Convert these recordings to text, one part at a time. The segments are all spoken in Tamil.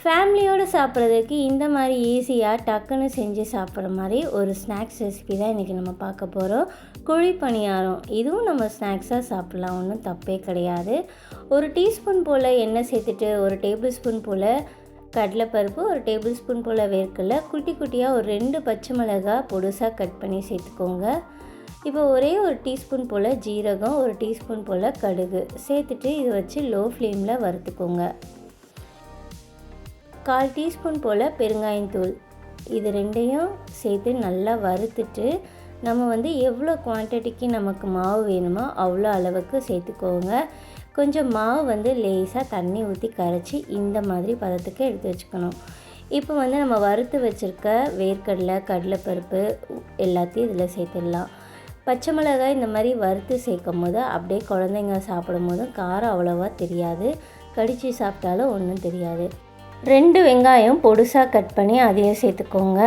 ஃபேமிலியோடு சாப்பிட்றதுக்கு இந்த மாதிரி ஈஸியாக டக்குன்னு செஞ்சு சாப்பிட்ற மாதிரி ஒரு ஸ்நாக்ஸ் ரெசிபி தான் இன்றைக்கி நம்ம பார்க்க போகிறோம். குழி பணியாரம், இதுவும் நம்ம ஸ்நாக்ஸாக சாப்பிட்லாம், ஒன்றும் தப்பே கிடையாது. ஒரு டீஸ்பூன் போல் எண்ணெய் சேர்த்துட்டு, ஒரு டேபிள் ஸ்பூன் போல் கடலைப்பருப்பு, ஒரு டேபிள் ஸ்பூன் போல் வேர்க்கடலை, குட்டி குட்டியாக ஒரு 2 பச்சை மிளகாய் பொடுசாக கட் பண்ணி சேர்த்துக்கோங்க. இப்போ ஒரே ஒரு டீஸ்பூன் போல் ஜீரகம், ஒரு டீஸ்பூன் போல் கடுகு சேர்த்துட்டு இதை வச்சு லோ ஃப்ளேமில் வறுத்துக்கோங்க. 1/4 டீஸ்பூன் போல் பெருங்காயத்தூள், இது ரெண்டையும் சேர்த்து நல்லா வறுத்துட்டு நம்ம எவ்வளோ குவான்டிட்டிக்கு நமக்கு மாவு வேணுமோ அவ்வளோ அளவுக்கு சேர்த்துக்கோங்க. கொஞ்சம் மாவு லேசாக தண்ணி ஊற்றி கரைச்சி இந்த மாதிரி பதத்துக்கு எடுத்து வச்சுக்கணும். இப்போ நம்ம வறுத்து வச்சுருக்க வேர்க்கடலை, கடலைப்பருப்பு எல்லாத்தையும் இதில் சேர்த்துடலாம். பச்சை மிளகாய் இந்த மாதிரி வறுத்து சேர்க்கும் போது அப்படியே குழந்தைங்க சாப்பிடும் போதும் காரம் அவ்வளோவா தெரியாது, கடித்து சாப்பிட்டாலும் ஒன்றும் தெரியாது. 2 வெங்காயம் பொடுசாக கட் பண்ணி அதையும் சேர்த்துக்கோங்க.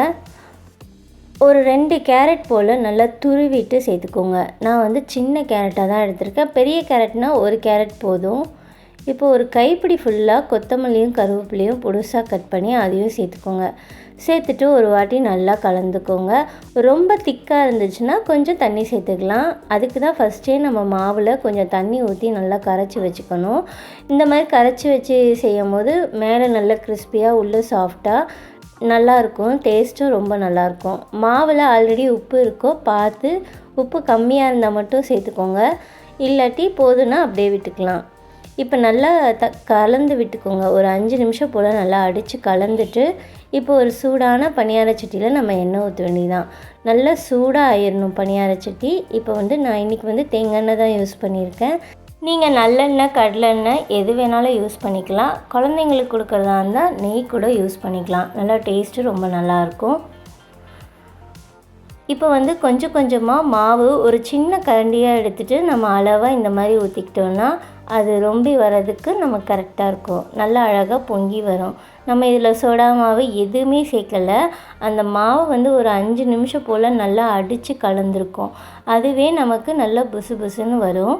ஒரு 2 கேரட் போல் நல்லா துருவிட்டு சேர்த்துக்கோங்க. நான் சின்ன கேரட்டாக தான் எடுத்திருக்கேன், பெரிய கேரட்னால் 1 கேரட் போதும். இப்போ ஒரு கைப்பிடி ஃபுல்லாக கொத்தமல்லியும் கருவேப்பிலையும் பொடுசாக கட் பண்ணி அதையும் சேர்த்துக்கோங்க. சேர்த்துட்டு ஒரு வாட்டி நல்லா கலந்துக்கோங்க. ரொம்ப திக்காக இருந்துச்சுன்னா கொஞ்சம் தண்ணி சேர்த்துக்கலாம். அதுக்கு தான் ஃபஸ்ட்டே நம்ம மாவில் கொஞ்சம் தண்ணி ஊற்றி நல்லா கரைச்சி வச்சுக்கணும். இந்த மாதிரி கரைச்சி வச்சு செய்யும் போது மேலே நல்லா கிறிஸ்பியாக உள்ளே சாஃப்டாக நல்லாயிருக்கும், டேஸ்ட்டும் ரொம்ப நல்லாயிருக்கும். மாவில் ஆல்ரெடி உப்பு இருக்கோ பார்த்து, உப்பு கம்மியாக இருந்தால் மட்டும் சேர்த்துக்கோங்க, இல்லாட்டி போதுன்னா அப்படியே விட்டுக்கலாம். இப்போ நல்லா கலந்து விட்டுக்கோங்க. ஒரு 5 நிமிஷம் போல் நல்லா அடித்து கலந்துட்டு இப்போ ஒரு சூடான பணியார சட்டியில் நம்ம எண்ணெய் ஊற்ற வேண்டியதான். நல்லா சூடாக ஆயிடணும் பணியார சட்டி. இப்போ நான் இன்றைக்கி தேங்காய் எண்ணெய் தான் யூஸ் பண்ணியிருக்கேன். நீங்கள் நல்லெண்ணெய், கடலெண்ணெய் எது வேணாலும் யூஸ் பண்ணிக்கலாம். குழந்தைங்களுக்கு கொடுக்குறதா இருந்தால் நெய் கூட யூஸ் பண்ணிக்கலாம். நல்லா டேஸ்ட்டு ரொம்ப நல்லாயிருக்கும். இப்போ கொஞ்சம் கொஞ்சமாக மாவு ஒரு சின்ன கரண்டியாக எடுத்துகிட்டு நம்ம அளவாக இந்த மாதிரி ஊற்றிக்கிட்டோன்னா அது ரொம்பி வர்றதுக்கு நம்ம கரெக்டாக இருக்கும். நல்லா அழகாக பொங்கி வரும். நம்ம இதில் சோடா மாவு எதுவுமே சேர்க்கலை. அந்த மாவு ஒரு 5 நிமிஷம் போல் நல்லா அடித்து கலந்துருக்கும். அதுவே நமக்கு நல்லா புசு புசுன்னு வரும்.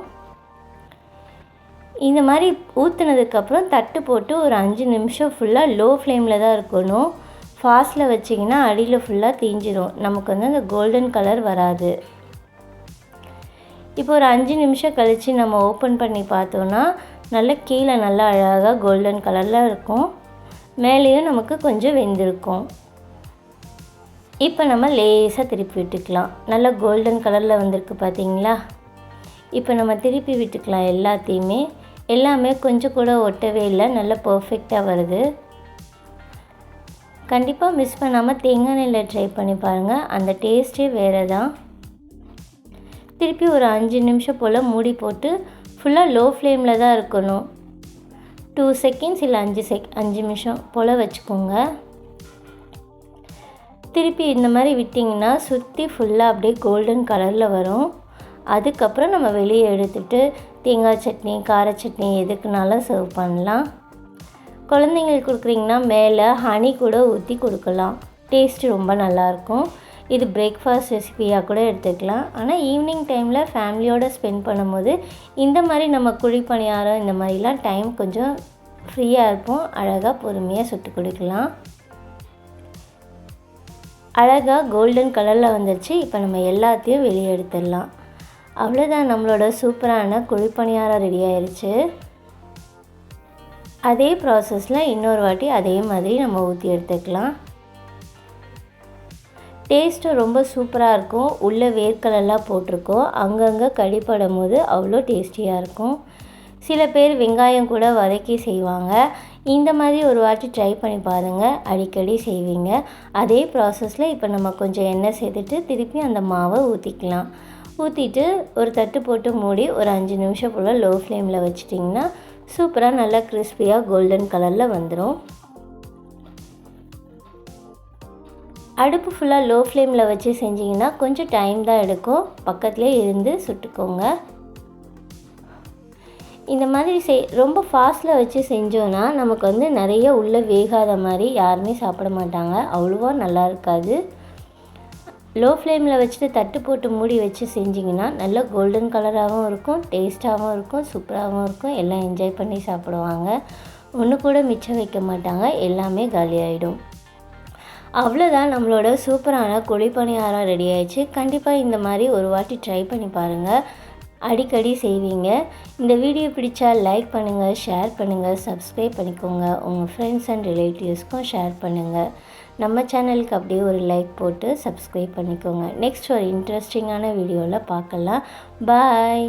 இந்த மாதிரி ஊற்றுனதுக்கப்புறம் தட்டு போட்டு ஒரு 5 நிமிஷம் ஃபுல்லாக லோ ஃப்ளேமில் தான் இருக்கணும். ஃபாஸ்ட்டில் வச்சிங்கன்னா அடியில் ஃபுல்லாக தீஞ்சிடும், நமக்கு அந்த கோல்டன் கலர் வராது. இப்போ ஒரு 5 நிமிஷம் கழித்து நம்ம ஓப்பன் பண்ணி பார்த்தோன்னா நல்லா கீழே நல்லா அழகாக கோல்டன் கலரில் இருக்கும், மேலேயும் நமக்கு கொஞ்சம் வெந்திருக்கும். இப்போ நம்ம லேசாக திருப்பி விட்டுக்கலாம். நல்லா கோல்டன் கலரில் வந்திருக்கு பார்த்தீங்களா? இப்போ நம்ம திருப்பி விட்டுக்கலாம் எல்லாத்தையுமே. எல்லாமே கொஞ்சம் கூட ஒட்டவே இல்லை, நல்லா பர்ஃபெக்டாக வருது. கண்டிப்பாக மிஸ் பண்ணாமல் தேங்காய் எண்ணெயில் ட்ரை பண்ணி பாருங்கள், அந்த டேஸ்ட்டே வேறு தான். திருப்பி ஒரு 5 நிமிஷம் போல் மூடி போட்டு ஃபுல்லாக லோ ஃப்ளேமில் தான் இருக்கணும். 2 செகண்ட்ஸ் இல்லை 5 நிமிஷம் போல் வச்சுக்கோங்க. திருப்பி இந்த மாதிரி விட்டிங்கன்னா சுற்றி ஃபுல்லாக அப்படியே கோல்டன் கலரில் வரும். அதுக்கப்புறம் நம்ம வெளியே எடுத்துகிட்டு தேங்காய் சட்னி, கார சட்னி எதுக்குனாலும் சர்வ் பண்ணலாம். குழந்தைங்களுக்கு கொடுக்குறீங்கன்னா மேலே ஹனி கூட ஊற்றி கொடுக்கலாம், டேஸ்ட்டு ரொம்ப நல்லாயிருக்கும். இது பிரேக்ஃபாஸ்ட் ரெசிபியாக கூட எடுத்துக்கலாம். ஆனால் ஈவினிங் டைமில் ஃபேமிலியோடு ஸ்பெண்ட் பண்ணும்போது இந்த மாதிரி நம்ம குழி பணியாரம் இந்த மாதிரிலாம் டைம் கொஞ்சம் ஃப்ரீயாக இருப்போம், அழகாக பொறுமையாக சுட்டு கொடுக்கலாம். அழகாக கோல்டன் கலரில் வந்துடுச்சு. இப்போ நம்ம எல்லாத்தையும் வெளியே எடுத்துடலாம். அவ்வளோதான், நம்மளோட சூப்பரான குழி பணியாரம் ரெடி ஆயிடுச்சு. அதே ப்ராசஸில் இன்னொரு வாட்டி அதே மாதிரி நம்ம ஊற்றி எடுத்துக்கலாம். டேஸ்ட்டு ரொம்ப சூப்பராக இருக்கும். உள்ளே வேர்க்கடலாம் போட்டிருக்கோம், அங்கங்கே கடிப்படும் போது அவ்வளோ டேஸ்டியாக இருக்கும். சில பேர் வெங்காயம் கூட வதக்கி செய்வாங்க. இந்த மாதிரி ஒரு வாட்டி ட்ரை பண்ணி பாருங்கள், அடிக்கடி செய்வீங்க. அதே ப்ராசஸில் இப்போ நம்ம கொஞ்சம் எண்ணெய் சேர்த்துட்டு திருப்பி அந்த மாவை ஊற்றிக்கலாம். ஊற்றிட்டு ஒரு தட்டு போட்டு மூடி ஒரு 5 நிமிஷம் போல் லோ ஃப்ளேமில் வச்சிட்டிங்கன்னா சூப்பராக நல்லா கிறிஸ்பியாக கோல்டன் கலரில் வந்துடும். அடுப்பு ஃபுல்லாக லோ ஃப்ளேமில் வச்சு செஞ்சிங்கன்னா கொஞ்சம் டைம் தான் எடுக்கும், பக்கத்துலேயே இருந்து சுட்டுக்கோங்க. இந்த மாதிரி ரொம்ப ஃபாஸ்ட்டில் வச்சு செஞ்சோன்னா நமக்கு நிறைய உள்ளே வேகாத மாதிரி யாருமே சாப்பிட மாட்டாங்க, அவ்வளோவா நல்லா இருக்காது. லோ ஃப்ளேமில் வச்சுட்டு தட்டு போட்டு மூடி வச்சு செஞ்சிங்கன்னா நல்லா கோல்டன் கலராகவும் இருக்கும், டேஸ்ட்டாகவும் இருக்கும், சூப்பராகவும் இருக்கும். எல்லாம் என்ஜாய் பண்ணி சாப்பிடுவாங்க. ஒன்று கூட மிச்சம் வைக்க மாட்டாங்க, எல்லாமே காலியாகிடும். அவ்வளோதான், நம்மளோட சூப்பரான குழிப்பணியாரம் ரெடி ஆயிடுச்சு. கண்டிப்பாக இந்த மாதிரி ஒரு வாட்டி ட்ரை பண்ணி பாருங்கள், அடிக்கடி செய்வீங்க. இந்த வீடியோ பிடிச்சா லைக் பண்ணுங்கள், ஷேர் பண்ணுங்கள், சப்ஸ்கிரைப் பண்ணிக்கோங்க. உங்கள் ஃப்ரெண்ட்ஸ் அண்ட் ரிலேட்டிவ்ஸ்க்கும் ஷேர் பண்ணுங்கள். நம்ம சேனலுக்கு அப்படியே ஒரு லைக் போட்டு சப்ஸ்கிரைப் பண்ணிக்கோங்க. நெக்ஸ்ட் ஒரு இன்ட்ரெஸ்டிங்கான வீடியோவில் பார்க்கலாம். பாய்.